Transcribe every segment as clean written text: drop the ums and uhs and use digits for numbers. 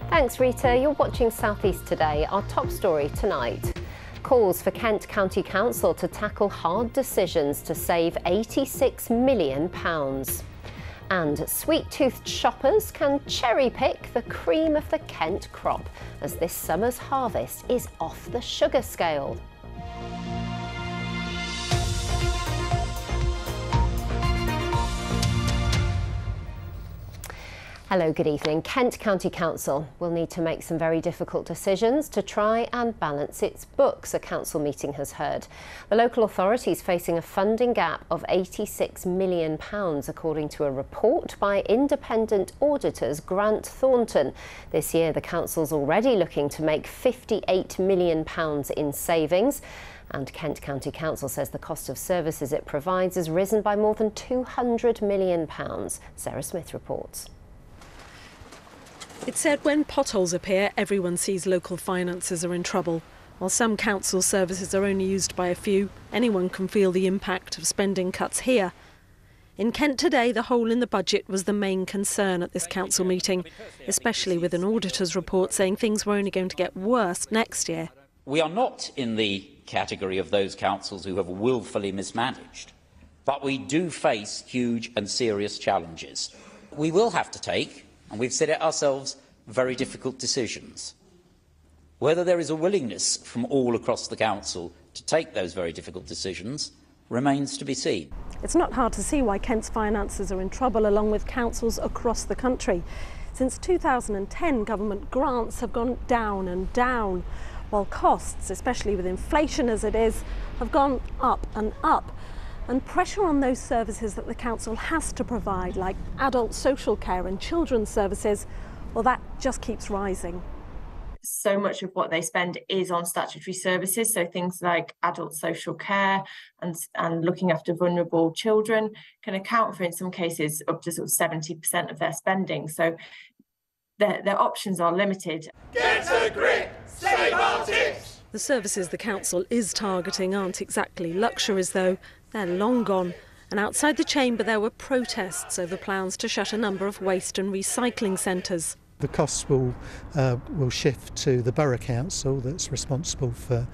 Thanks, Rita. You're watching South East Today. Our top story tonight. Calls for Kent County Council to tackle hard decisions to save £86 million. And sweet-toothed shoppers can cherry-pick the cream of the Kent crop as this summer's harvest is off the sugar scale. Hello, good evening. Kent County Council will need to make some very difficult decisions to try and balance its books, a council meeting has heard. The local authority is facing a funding gap of £86 million, according to a report by independent auditors Grant Thornton. This year, the council's already looking to make £58 million in savings. And Kent County Council says the cost of services it provides has risen by more than £200 million. Sarah Smith reports. It said when potholes appear, everyone sees local finances are in trouble. While some council services are only used by a few, anyone can feel the impact of spending cuts here. In Kent today, the hole in the budget was the main concern at this council meeting, especially with an auditor's report saying things were only going to get worse next year. We are not in the category of those councils who have willfully mismanaged, but we do face huge and serious challenges. We will have to take, and we've set it ourselves, very difficult decisions. Whether there is a willingness from all across the council to take those very difficult decisions remains to be seen. It's not hard to see why Kent's finances are in trouble, along with councils across the country. Since 2010, government grants have gone down and down, while costs, especially with inflation as it is, have gone up and up. And pressure on those services that the council has to provide, like adult social care and children's services, well, that just keeps rising. So much of what they spend is on statutory services, so things like adult social care and looking after vulnerable children can account for, in some cases, up to sort of 70% of their spending. So their options are limited. Get a grip, save our tips! The services the council is targeting aren't exactly luxuries, though. They're long gone. And outside the chamber there were protests over plans to shut a number of waste and recycling centres. The costs will shift to the Borough Council, that's responsible for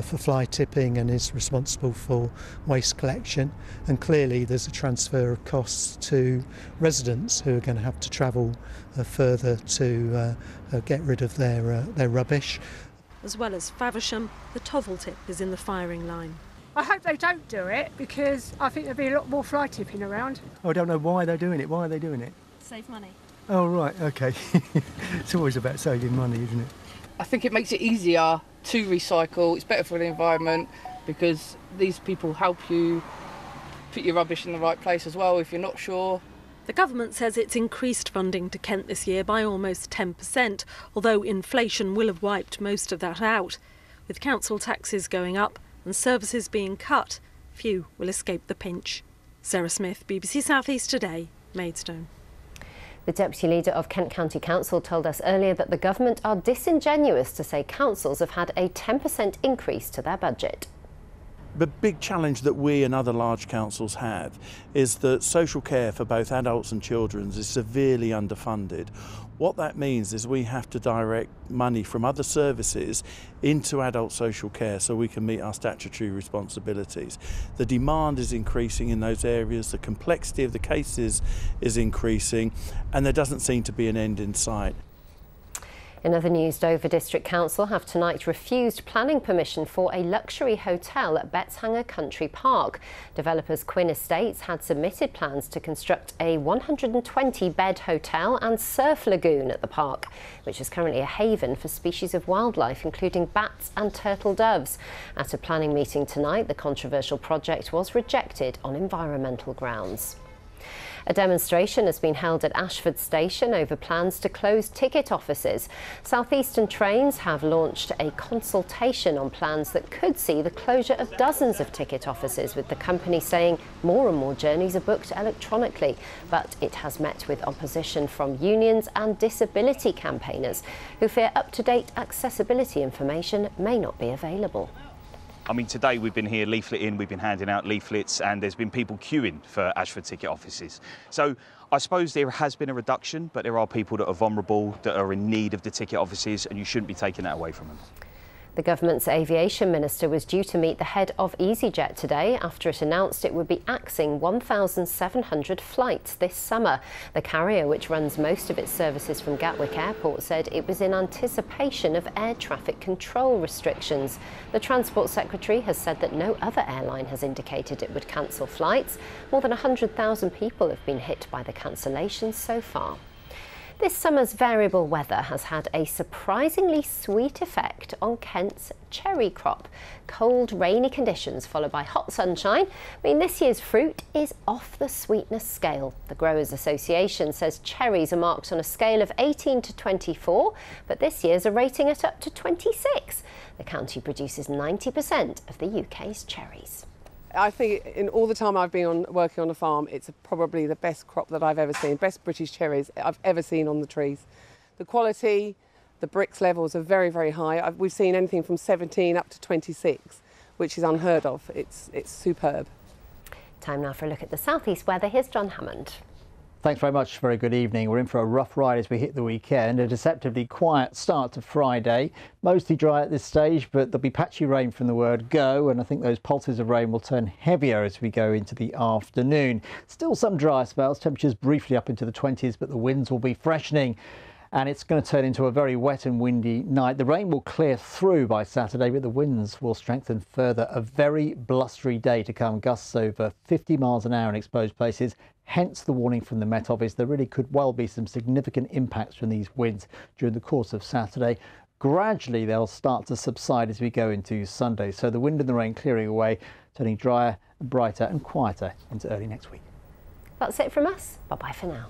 fly tipping and is responsible for waste collection. And clearly there's a transfer of costs to residents who are going to have to travel further to get rid of their rubbish. As well as Faversham, the Tovel tip is in the firing line. I hope they don't do it, because I think there'll be a lot more fly tipping around. I don't know why they're doing it. Why are they doing it? Save money. Oh, right, OK. It's always about saving money, isn't it? I think it makes it easier to recycle. It's better for the environment because these people help you put your rubbish in the right place as well if you're not sure. The government says it's increased funding to Kent this year by almost 10%, although inflation will have wiped most of that out. With council taxes going up and services being cut, few will escape the pinch. Sarah Smith, BBC South East Today, Maidstone. The Deputy Leader of Kent County Council told us earlier that the government are disingenuous to say councils have had a 10% increase to their budget. The big challenge that we and other large councils have is that social care for both adults and children is severely underfunded. What that means is we have to direct money from other services into adult social care so we can meet our statutory responsibilities. The demand is increasing in those areas, the complexity of the cases is increasing, and there doesn't seem to be an end in sight. In other news, Dover District Council have tonight refused planning permission for a luxury hotel at Betshanger Country Park. Developers Quinn Estates had submitted plans to construct a 120-bed hotel and surf lagoon at the park, which is currently a haven for species of wildlife, including bats and turtle doves. At a planning meeting tonight, the controversial project was rejected on environmental grounds. A demonstration has been held at Ashford Station over plans to close ticket offices. South Eastern Trains have launched a consultation on plans that could see the closure of dozens of ticket offices, with the company saying more and more journeys are booked electronically. But it has met with opposition from unions and disability campaigners who fear up-to-date accessibility information may not be available. I mean, today we've been here leafleting, we've been handing out leaflets, and there's been people queuing for Ashford ticket offices. So I suppose there has been a reduction, but there are people that are vulnerable, that are in need of the ticket offices, and you shouldn't be taking that away from them. The government's aviation minister was due to meet the head of EasyJet today after it announced it would be axing 1,700 flights this summer. The carrier, which runs most of its services from Gatwick Airport, said it was in anticipation of air traffic control restrictions. The Transport Secretary has said that no other airline has indicated it would cancel flights. More than 100,000 people have been hit by the cancellations so far. This summer's variable weather has had a surprisingly sweet effect on Kent's cherry crop. Cold, rainy conditions followed by hot sunshine mean this year's fruit is off the sweetness scale. The Growers Association says cherries are marked on a scale of 18 to 24, but this year's are rating it up to 26. The county produces 90% of the UK's cherries. I think in all the time I've been working on a farm, it's probably the best crop that I've ever seen, best British cherries I've ever seen on the trees. The quality, the Brix levels are very, very high. We've seen anything from 17 up to 26, which is unheard of. It's superb. Time now for a look at the southeast weather. Here's John Hammond. Thanks very much. Very good evening. We're in for a rough ride as we hit the weekend. A deceptively quiet start to Friday. Mostly dry at this stage, but there'll be patchy rain from the word go, and I think those pulses of rain will turn heavier as we go into the afternoon. Still some dry spells, temperatures briefly up into the 20s, but the winds will be freshening. And it's going to turn into a very wet and windy night. The rain will clear through by Saturday, but the winds will strengthen further. A very blustery day to come. Gusts over 50 miles an hour in exposed places. Hence the warning from the Met Office. There really could well be some significant impacts from these winds during the course of Saturday. Gradually, they'll start to subside as we go into Sunday. So the wind and the rain clearing away, turning drier, brighter and quieter into early next week. That's it from us. Bye-bye for now.